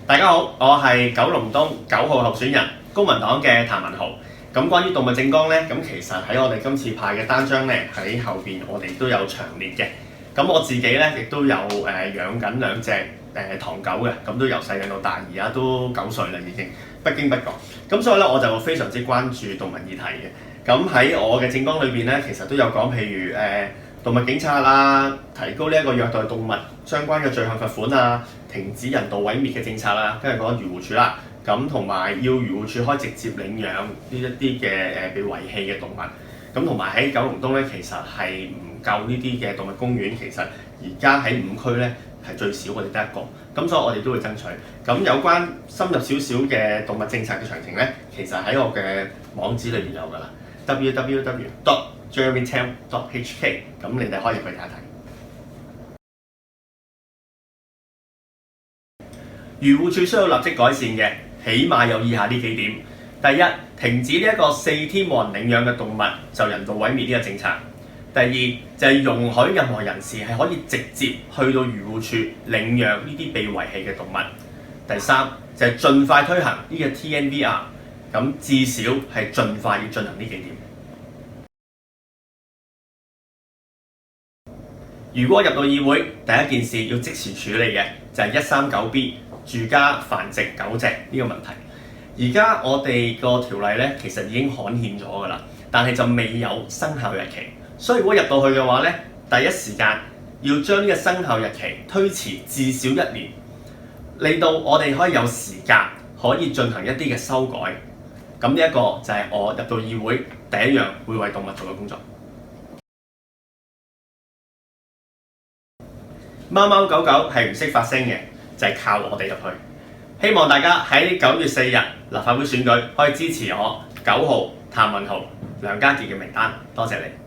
大家好，我係九龍東9號候選人，公民黨嘅譚文豪。咁關於動物政綱咧，咁其實喺我哋今次派嘅單張咧，喺後邊我哋都有詳列嘅。咁我自己咧亦都有養緊2隻唐狗嘅，咁都由細養到大，而家都9歲啦已經，不經不覺。咁所以咧我就非常之關注動物議題嘅。咁喺我嘅政綱裏邊咧，其實都有講，譬如動物警察啦，提高呢一個虐待動物相關嘅罪行罰款啊，停止人道毀滅嘅政策啦，跟住講漁護署啦，咁同埋要漁護署可以直接領養呢一啲嘅被遺棄嘅動物，咁同埋喺九龍東咧，其實係唔夠呢啲嘅動物公園，其實而家喺5區咧係最少，我哋得1個，咁所以我哋都會爭取。咁有關深入少少嘅動物政策嘅詳情咧，其實喺我嘅網址裏邊有㗎啦 www.jeremytam.hk， 咁你哋可以入去睇一睇。漁護署需要立即改善嘅，起碼有以下呢幾點：第一，停止呢一個4天冇人領養嘅動物就人道毀滅呢個政策；第二，就係容許任何人士係可以直接去到漁護署領養呢啲被遺棄嘅動物；第三，就係盡快推行呢個 TNVR， 咁至少係盡快要進行呢幾點。如果入到議會，第一件事要即時處理嘅就係 139B 住家繁殖狗隻呢個問題。而家我哋個條例咧，其實已經刊憲咗㗎啦，但係就未有生效日期。所以如果入到去嘅話咧，第一時間要將呢個生效日期推遲至少1年，令到我哋可以有時間可以進行一啲嘅修改。咁呢一個就係我入到議會第一樣會為動物做嘅工作。貓貓狗狗係唔識發聲嘅，就係靠我哋入去。希望大家喺9月4日立法會選舉可以支持我9號譚文豪、梁家傑嘅名單。多謝你。